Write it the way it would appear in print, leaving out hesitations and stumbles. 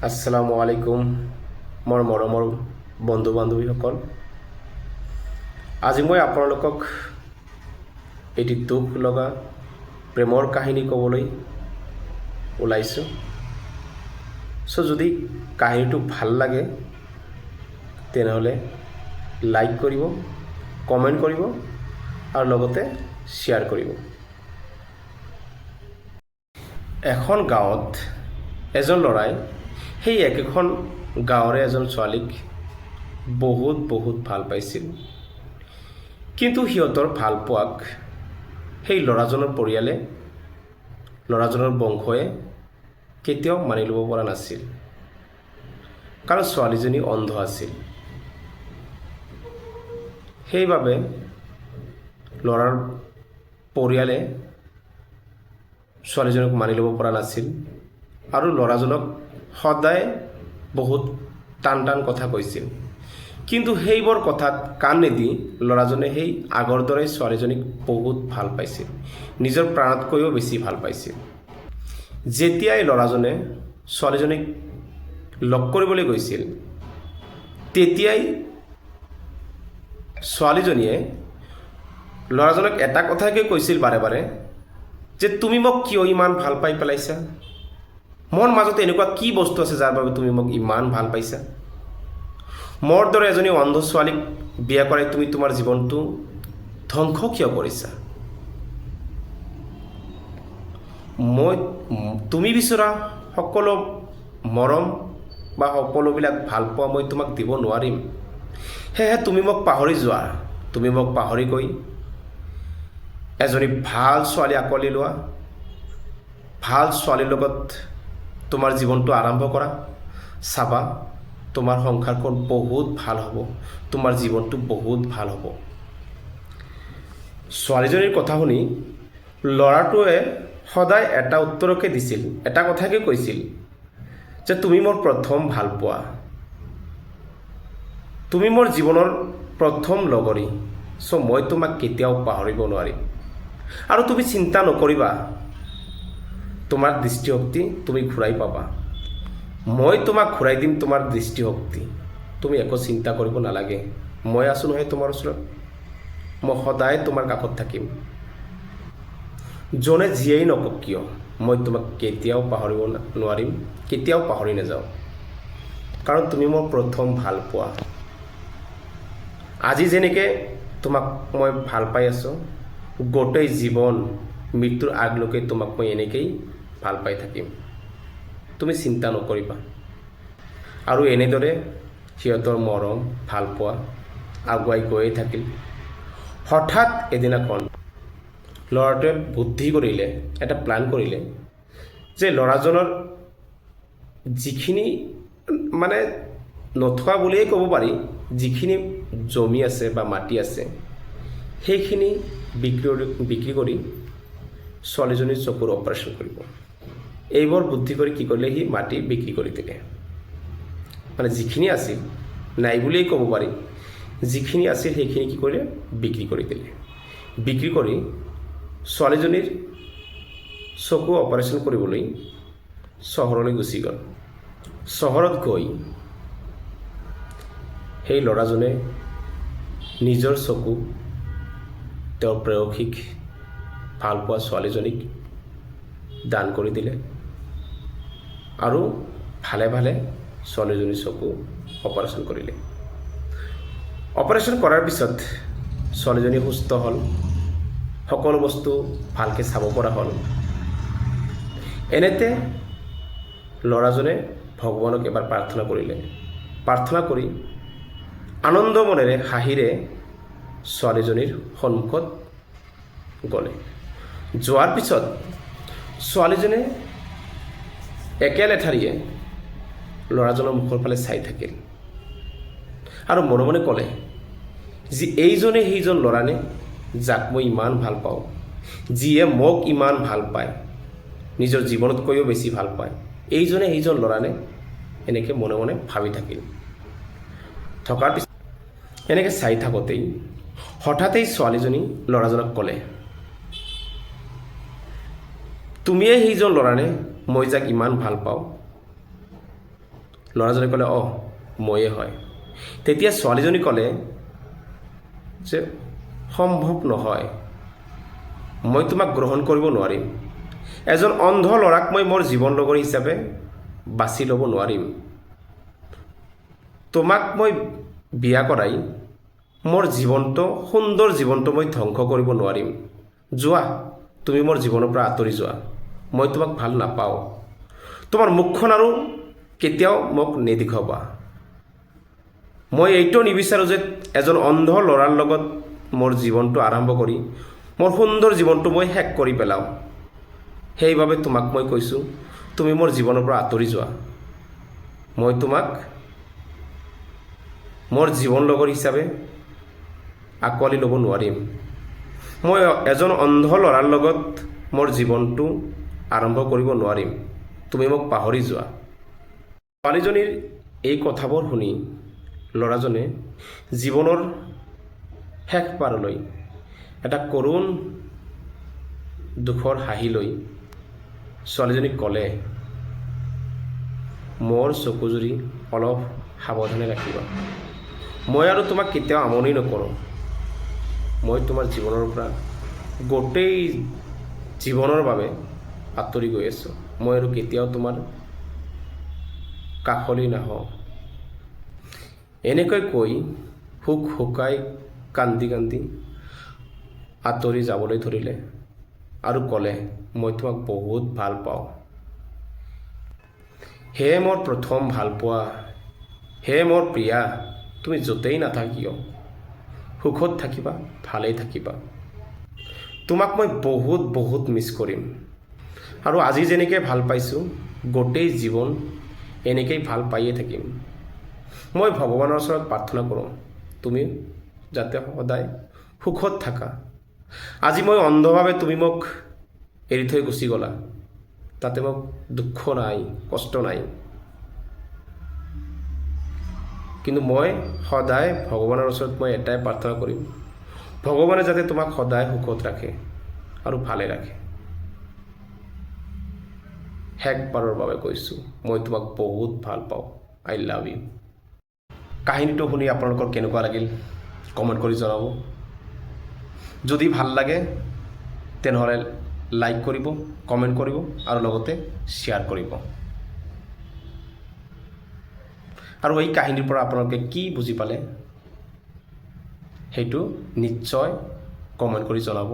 আসসালামু আলাইকুম মোৰ মৰমৰ বন্ধু বান্ধৱীসকল। আজি মই আপোনালোকক এটি দুখ লগা প্ৰেমৰ কাহিনী ক'বলৈ ওলাইছোঁ। যদি কাহিনীটো ভাল লাগে তেনেহ'লে লাইক কৰিব, কমেণ্ট কৰিব আৰু লগতে শ্বেয়াৰ কৰিব। এখন গাঁৱত এজন ল'ৰাই সেই একেখন গাঁৱৰে এজন ছোৱালীক বহুত ভাল পাইছিল। কিন্তু সিহঁতৰ ভাল পোৱাক সেই ল'ৰাজনৰ পৰিয়ালে, ল'ৰাজনৰ বংশই কেতিয়াও মানি ল'ব পৰা নাছিল, কাৰণ ছোৱালীজনী অন্ধ আছিল। সেইবাবে ল'ৰাৰ পৰিয়ালে ছোৱালীজনক মানি ল'ব পৰা নাছিল আৰু ল'ৰাজনক সদায় বহুত টান কথা কৈছিল। কিন্তু সেইবোৰ কথাত কাণ নিদি ল'ৰাজনে সেই আগৰ দৰে ছোৱালীজনীক বহুত ভাল পাইছিল, নিজৰ প্ৰাণতকৈও বেছি ভাল পাইছিল। যেতিয়াই ল'ৰাজনে ছোৱালীজনীক লগ কৰিবলৈ গৈছিল, তেতিয়াই ছোৱালীজনীয়ে ল'ৰাজনক এটা কথাকে কৈছিল বাৰে বাৰে, যে তুমি মোক কিয় ইমান ভাল পাই পেলাইছা? মোৰ মাজত এনেকুৱা কি বস্তু আছে যাৰ বাবে তুমি মোক ইমান ভাল পাইছা? মোৰ দৰে এজনী অন্ধ ছোৱালীক বিয়া কৰাই তুমি তোমাৰ জীৱনটো ধ্বংস কিয় কৰিছা? তুমি বিচৰা সকলো মৰম বা সকলোবিলাক ভাল পোৱা মই তোমাক দিব নোৱাৰিম। সেয়েহে তুমি মোক পাহৰি যোৱা। তুমি মোক পাহৰি গৈ এজনী ভাল ছোৱালী আঁকোৱালি লোৱা, ভাল ছোৱালীৰ লগত তোমাৰ জীৱনটো আৰম্ভ কৰা। চাবা, তোমাৰ সংসাৰখন বহুত ভাল হ'ব, তোমাৰ জীৱনটো বহুত ভাল হ'ব। ছোৱালীজনীৰ কথা শুনি ল'ৰাটোৱে সদায় এটা উত্তৰকে দিছিল, এটা কথাকে কৈছিল, যে তুমি মোৰ প্ৰথম ভাল পোৱা, তুমি মোৰ জীৱনৰ প্ৰথম লগৰী। মই তোমাক কেতিয়াও পাহৰিব নোৱাৰিম। আৰু তুমি চিন্তা নকৰিবা, তোমাৰ দৃষ্টিশক্তি তুমি ঘূৰাই পাবা। মই তোমাক ঘূৰাই দিম তোমাৰ দৃষ্টিশক্তি। তুমি একো চিন্তা কৰিব নালাগে। মই আছোঁ নহয় তোমাৰ ওচৰত। মই সদায় তোমাৰ কাষত থাকিম। যোনে যিয়েই নকওক কিয়, মই তোমাক কেতিয়াও পাহৰিব নোৱাৰিম, কেতিয়াও পাহৰি নাযাওঁ, কাৰণ তুমি মোৰ প্ৰথম ভাল পোৱা। আজি যেনেকৈ তোমাক মই ভাল পাই আছোঁ, গোটেই জীৱন মৃত্যুৰ আগলৈকে তোমাক মই এনেকেই ভাল পাই থাকিম। তুমি চিন্তা নকৰিবা। আৰু এনেদৰে সিহঁতৰ মৰম ভাল পোৱা আগুৱাই গৈয়ে থাকিল। হঠাৎ এদিনাখন ল'ৰাটোৱে বুদ্ধি কৰিলে, এটা প্লান কৰিলে, যে ল'ৰাজনৰ যিখিনি মানে নথকা বুলিয়েই ক'ব পাৰি, যিখিনি জমি আছে বা মাটি আছে, সেইখিনি বিক্ৰী কৰি ছোৱালীজনীৰ চকুৰ অপাৰেশ্যন কৰিব। এইবোৰ বুদ্ধি কৰি কি কৰিলে, সি মাটি বিক্ৰী কৰি দিলে। মানে যিখিনি আছিল, নাই বুলিয়েই ক'ব পাৰি, যিখিনি আছিল সেইখিনি কি কৰিলে, বিক্ৰী কৰি দিলে। বিক্ৰী কৰি ছোৱালীজনীৰ চকু অপাৰেশ্যন কৰিবলৈ চহৰলৈ গুচি গ'ল। চহৰত গৈ সেই ল'ৰাজনে নিজৰ চকু তেওঁৰ প্ৰেয়সীক, ভাল পোৱা ছোৱালীজনীক দান কৰি দিলে আৰু ভালে ছোৱালীজনীৰ চকু অপাৰেশ্যন কৰিলে। অপাৰেশ্যন কৰাৰ পিছত ছোৱালীজনী সুস্থ হ'ল, সকলো বস্তু ভালকৈ চাব পৰা হ'ল। এনেতে ল'ৰাজনে ভগৱানক এবাৰ প্ৰাৰ্থনা কৰিলে। প্ৰাৰ্থনা কৰি আনন্দ মনেৰে, হাঁহিৰে ছোৱালীজনীৰ সন্মুখত গ'লে। যোৱাৰ পিছত ছোৱালীজনীয়ে একে লেঠাৰিয়ে ল'ৰাজনৰ মুখৰ ফালে চাই থাকিল আৰু মনে মনে ক'লে, যে এইজনে সেইজন ল'ৰানে, যাক মই ইমান ভাল পাওঁ, যিয়ে মোক ইমান ভাল পায়, নিজৰ জীৱনতকৈও বেছি ভাল পায়, এইজনে সেইজন ল'ৰানে? এনেকৈ মনে মনে ভাবি থাকিল। থকাৰ পিছত এনেকৈ চাই থাকোঁতেই হঠাতেই ছোৱালীজনী ল'ৰাজনক ক'লে, তুমিয়ে সেইজন ল'ৰানে, মই যাক ইমান ভাল পাওঁ? ল'ৰাজনে ক'লে অঁ ময়ে হয়। তেতিয়া ছোৱালীজনী ক'লে যে সম্ভৱ নহয়, মই তোমাক গ্ৰহণ কৰিব নোৱাৰিম। এজন অন্ধ ল'ৰাক মই মোৰ জীৱন লগৰী হিচাপে বাছি ল'ব নোৱাৰিম। তোমাক মই বিয়া কৰাই মোৰ জীৱনটো, সুন্দৰ জীৱনটো মই ধ্বংস কৰিব নোৱাৰিম। যোৱা, তুমি মোৰ জীৱনৰ পৰা আঁতৰি যোৱা, মই তোমাক ভাল নাপাওঁ। তোমাৰ মুখখন আৰু কেতিয়াও মোক নেদেখাবা। মই এইটো নিবিচাৰোঁ যে এজন অন্ধ ল'ৰাৰ লগত মোৰ জীৱনটো আৰম্ভ কৰি মোৰ সুন্দৰ জীৱনটো মই শেষ কৰি পেলাওঁ। সেইবাবে তোমাক মই কৈছোঁ, তুমি মোৰ জীৱনৰ পৰা আঁতৰি যোৱা। মই তোমাক মোৰ জীৱন লগৰ হিচাপে আঁকোৱালি ল'ব নোৱাৰিম। মই এজন অন্ধ ল'ৰাৰ লগত মোৰ জীৱনটো আৰম্ভ কৰিব নোৱাৰিম। তুমি মোক পাহৰি যোৱা। ছোৱালীজনীৰ এই কথাবোৰ শুনি ল'ৰাজনে জীৱনৰ শেষ পাৰলৈ এটা কৰুণ দুখৰ হাঁহি লৈ ছোৱালীজনীক ক'লে, মোৰ চকুজুৰি অলপ সাৱধানে ৰাখিবা। মই আৰু তোমাক কেতিয়াও আমনি নকৰোঁ। মই তোমাৰ জীৱনৰ পৰা গোটেই জীৱনৰ বাবে আঁতৰি গৈ আছোঁ। মই আৰু কেতিয়াও তোমাৰ কাষলৈ নাহোঁ। এনেকৈ কৈ হুক হুকাই কান্দি কান্দি আঁতৰি যাবলৈ ধৰিলে আৰু ক'লে, মই তোমাক বহুত ভাল পাওঁ। হে মোৰ প্ৰথম ভালপোৱা, হে মোৰ প্ৰিয়া, তুমি য'তেই নাথাকা কিয় সুখত থাকিবা, ভালেই থাকিবা। তোমাক মই বহুত বহুত মিছ কৰিম। আৰু আজি যেনেকৈ ভাল পাইছোঁ, গোটেই জীৱন এনেকেই ভাল পায়ে থাকিম। মই ভগৱানৰ ওচৰত প্ৰাৰ্থনা কৰোঁ, তুমি যাতে সদায় সুখত থাকা। আজি মই অন্ধভাৱে তুমি মোক এৰি থৈ গুচি গ'লা, তাতে মোক দুখ নাই, কষ্ট নাই। কিন্তু মই সদায় ভগৱানৰ ওচৰত মই এটাই প্ৰাৰ্থনা কৰিম, ভগৱানে যাতে তোমাক সদায় সুখত ৰাখে আৰু ভালে ৰাখে। শেষবাৰৰ বাবে কৈছোঁ, মই তোমাক বহুত ভাল পাওঁ। I love you. কাহিনীটো শুনি আপোনালোকৰ কেনেকুৱা লাগিল কমেণ্ট কৰি জনাব। যদি ভাল লাগে তেনেহ'লে লাইক কৰিব, কমেণ্ট কৰিব আৰু লগতে শ্বেয়াৰ কৰিব। আৰু এই কাহিনীৰ পৰা আপোনালোকে কি বুজি পালে সেইটো নিশ্চয় কমেণ্ট কৰি জনাব।